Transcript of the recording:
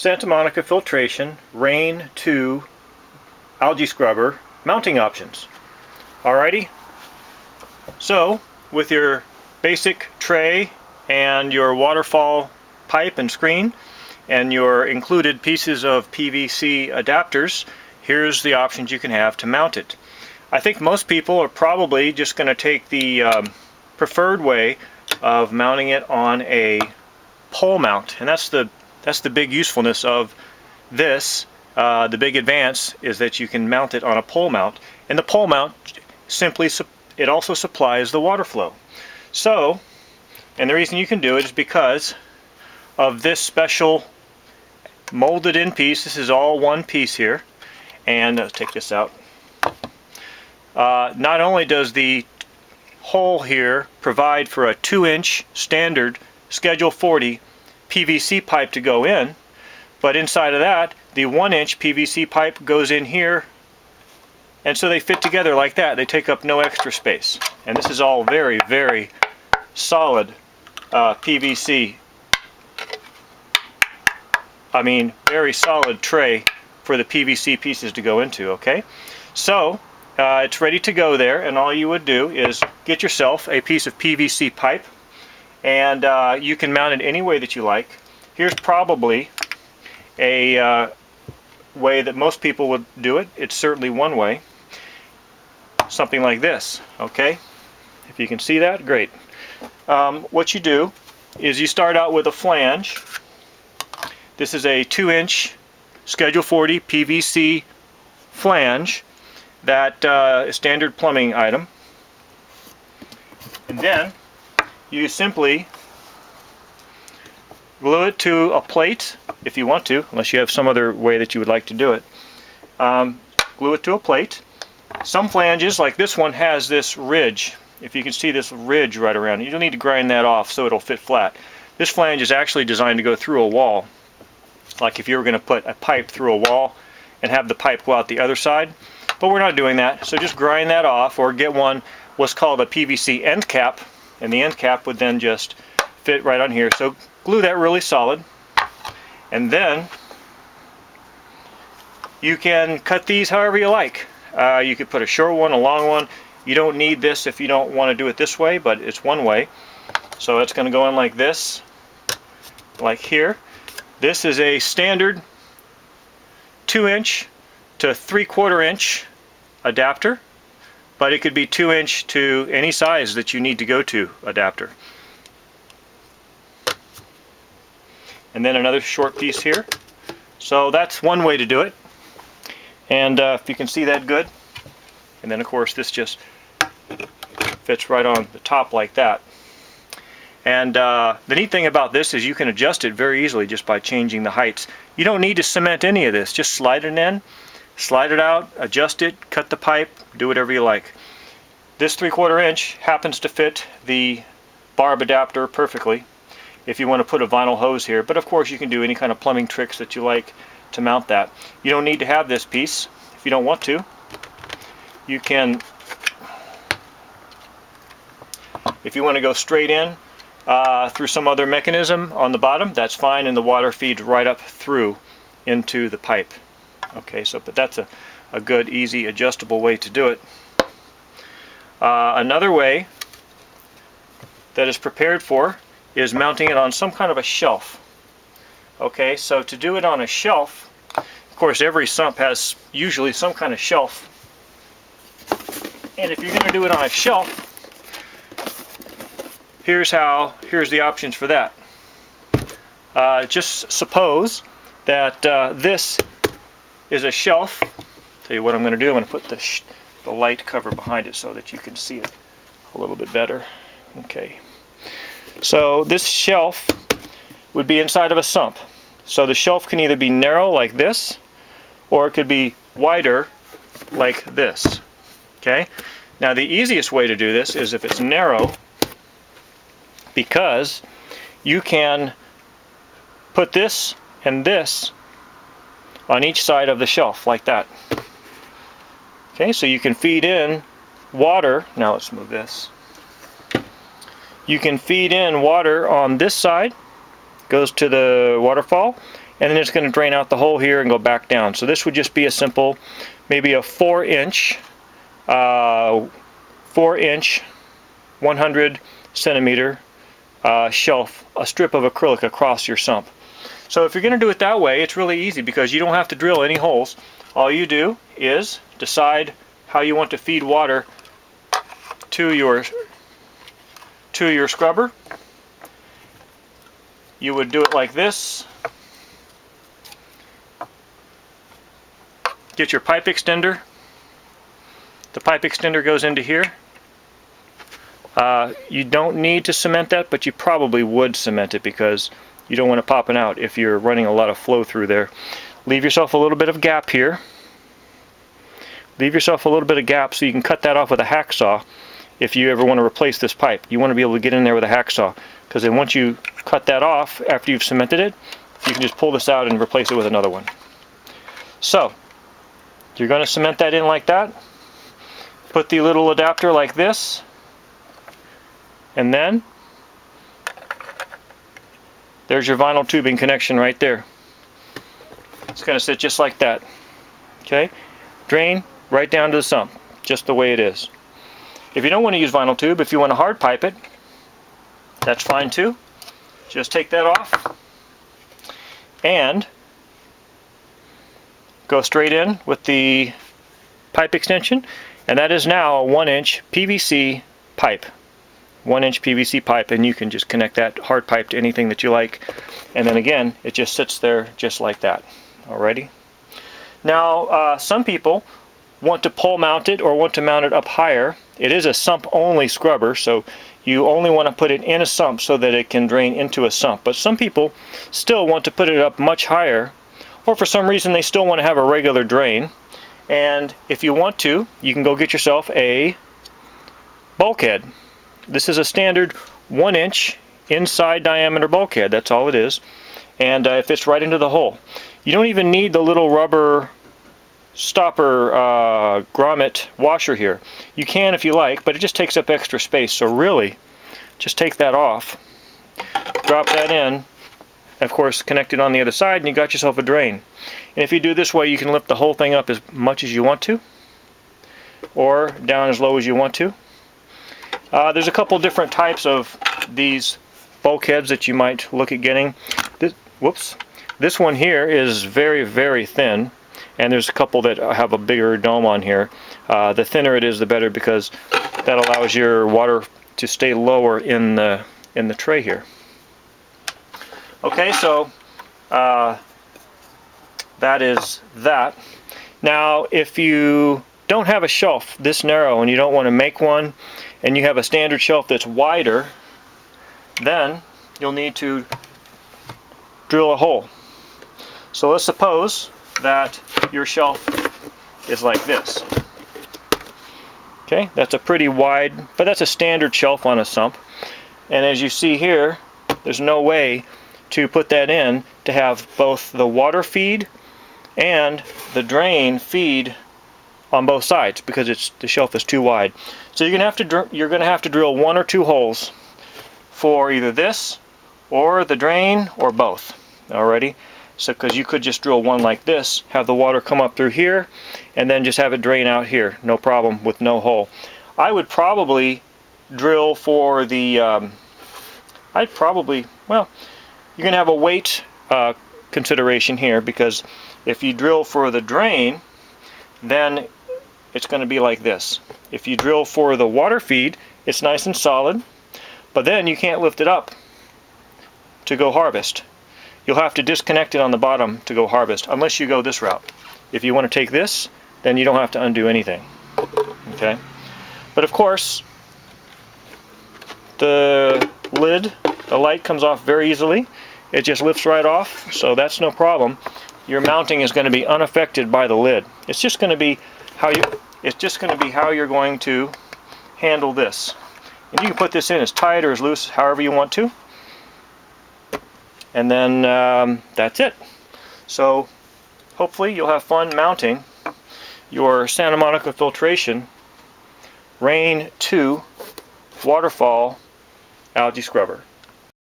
Santa Monica Filtration RAIN2 algae scrubber mounting options. Alrighty, so with your basic tray and your waterfall pipe and screen and your included pieces of PVC adapters, here's the options you can have to mount it. I think most people are probably just going to take the preferred way of mounting it on a pole mount, and that's the big usefulness of this. The big advance is that you can mount it on a pole mount, and the pole mount simply it also supplies the water flow. So, and the reason you can do it is because of this special molded in piece. This is all one piece here, and let's take this out. Not only does the hole here provide for a 2-inch standard Schedule 40 PVC pipe to go in, but inside of that the 1-inch PVC pipe goes in here, and so they fit together like that. They take up no extra space, and this is all very, very solid PVC. I mean, very solid tray for the PVC pieces to go into. Okay, so it's ready to go there, and all you would do is get yourself a piece of PVC pipe, and you can mount it any way that you like. Here's probably a way that most people would do it. It's certainly one way. Something like this. Okay, if you can see that, great. What you do is you start out with a flange. This is a 2-inch Schedule 40 PVC flange, that is standard plumbing item, and then you simply glue it to a plate if you want to, unless you have some other way that you would like to do it. Glue it to a plate. Some flanges, like this one, has this ridge. If you can see this ridge right around it, you don't need to grind that off so it'll fit flat. This flange is actually designed to go through a wall, like if you were going to put a pipe through a wall and have the pipe go out the other side. But we're not doing that, so just grind that off, or get one what's called a PVC end cap, and the end cap would then just fit right on here. So glue that really solid, and then you can cut these however you like. You could put a short one, a long one. You don't need this if you don't want to do it this way, but it's one way. So it's going to go in like this, like here. This is a standard 2-inch to 3/4 inch adapter, but it could be 2-inch to any size that you need to go to adapter. And then another short piece here. So that's one way to do it, and if you can see that good. And then of course this just fits right on the top like that. And the neat thing about this is you can adjust it very easily just by changing the heights. You don't need to cement any of this. Just slide it in, slide it out, adjust it, cut the pipe, do whatever you like. This 3/4 inch happens to fit the barb adapter perfectly if you want to put a vinyl hose here, but of course you can do any kind of plumbing tricks that you like to mount that. You don't need to have this piece if you don't want to. You can, if you want to go straight in through some other mechanism on the bottom, that's fine, and the water feeds right up through into the pipe. Okay, so but that's a good, easy, adjustable way to do it. Another way that is prepared for is mounting it on some kind of a shelf. Okay, so to do it on a shelf, of course every sump has usually some kind of shelf, and if you're going to do it on a shelf, here's the options for that. Just suppose that this is a shelf. Tell you what I'm going to do. I'm going to put the light cover behind it so that you can see it a little bit better. Okay. So this shelf would be inside of a sump. So the shelf can either be narrow like this, or it could be wider like this. Okay. Now the easiest way to do this is if it's narrow, because you can put this and this on each side of the shelf like that. Okay, so you can feed in water. Now let's move this. You can feed in water on this side, goes to the waterfall, and then it's going to drain out the hole here and go back down. So this would just be a simple, maybe a 4-inch 100 centimeter shelf, a strip of acrylic across your sump. So if you're going to do it that way, it's really easy because you don't have to drill any holes. All you do is decide how you want to feed water to your scrubber. You would do it like this. Get your pipe extender. The pipe extender goes into here. You don't need to cement that, but you probably would cement it because you don't want it popping out if you're running a lot of flow through there. Leave yourself a little bit of gap here. Leave yourself a little bit of gap so you can cut that off with a hacksaw if you ever want to replace this pipe. You want to be able to get in there with a hacksaw, because then once you cut that off after you've cemented it, you can just pull this out and replace it with another one. So you're going to cement that in like that. Put the little adapter like this, and then there's your vinyl tubing connection right there. It's going to sit just like that. Okay? Drain right down to the sump, just the way it is. If you don't want to use vinyl tube, if you want to hard pipe it, that's fine too. Just take that off and go straight in with the pipe extension, and that is now a 1-inch PVC pipe. 1-inch PVC pipe, and you can just connect that hard pipe to anything that you like, and then again it just sits there just like that. Alrighty. Now some people want to pole mount it or want to mount it up higher. It is a sump only scrubber, so you only want to put it in a sump so that it can drain into a sump. But some people still want to put it up much higher, or for some reason they still want to have a regular drain. And if you want to, you can go get yourself a bulkhead. This is a standard 1-inch inside diameter bulkhead. That's all it is, and it fits right into the hole. You don't even need the little rubber stopper grommet washer here. You can if you like, but it just takes up extra space, so really just take that off, drop that in, of course connect it on the other side, and you got yourself a drain. And if you do this way, you can lift the whole thing up as much as you want to, or down as low as you want to. There's a couple different types of these bulkheads that you might look at getting. This one here is very, very thin, and there's a couple that have a bigger dome on here. The thinner it is, the better, because that allows your water to stay lower in the tray here. Okay, so that is that. Now, if you don't have a shelf this narrow and you don't want to make one, and you have a standard shelf that's wider, then you'll need to drill a hole. So let's suppose that your shelf is like this. Okay, that's a pretty wide, but that's a standard shelf on a sump. And as you see here, there's no way to put that in to have both the water feed and the drain feed on both sides, because the shelf is too wide. So you're going to have to drill 1 or 2 holes for either this or the drain or both. Alrighty. So because you could just drill one like this, have the water come up through here, and then just have it drain out here, no problem, with no hole. I would probably drill for the well, you're going to have a weight consideration here, because if you drill for the drain, then it's going to be like this. If you drill for the water feed, it's nice and solid, but then you can't lift it up to go harvest. You'll have to disconnect it on the bottom to go harvest, unless you go this route. If you want to take this, then you don't have to undo anything. Okay? But of course, the lid, the light comes off very easily. It just lifts right off, so that's no problem. Your mounting is going to be unaffected by the lid. It's just going to be how you're going to handle this. And you can put this in as tight or as loose, however you want to. And then that's it. So hopefully you'll have fun mounting your Santa Monica Filtration RAIN2 waterfall algae scrubber.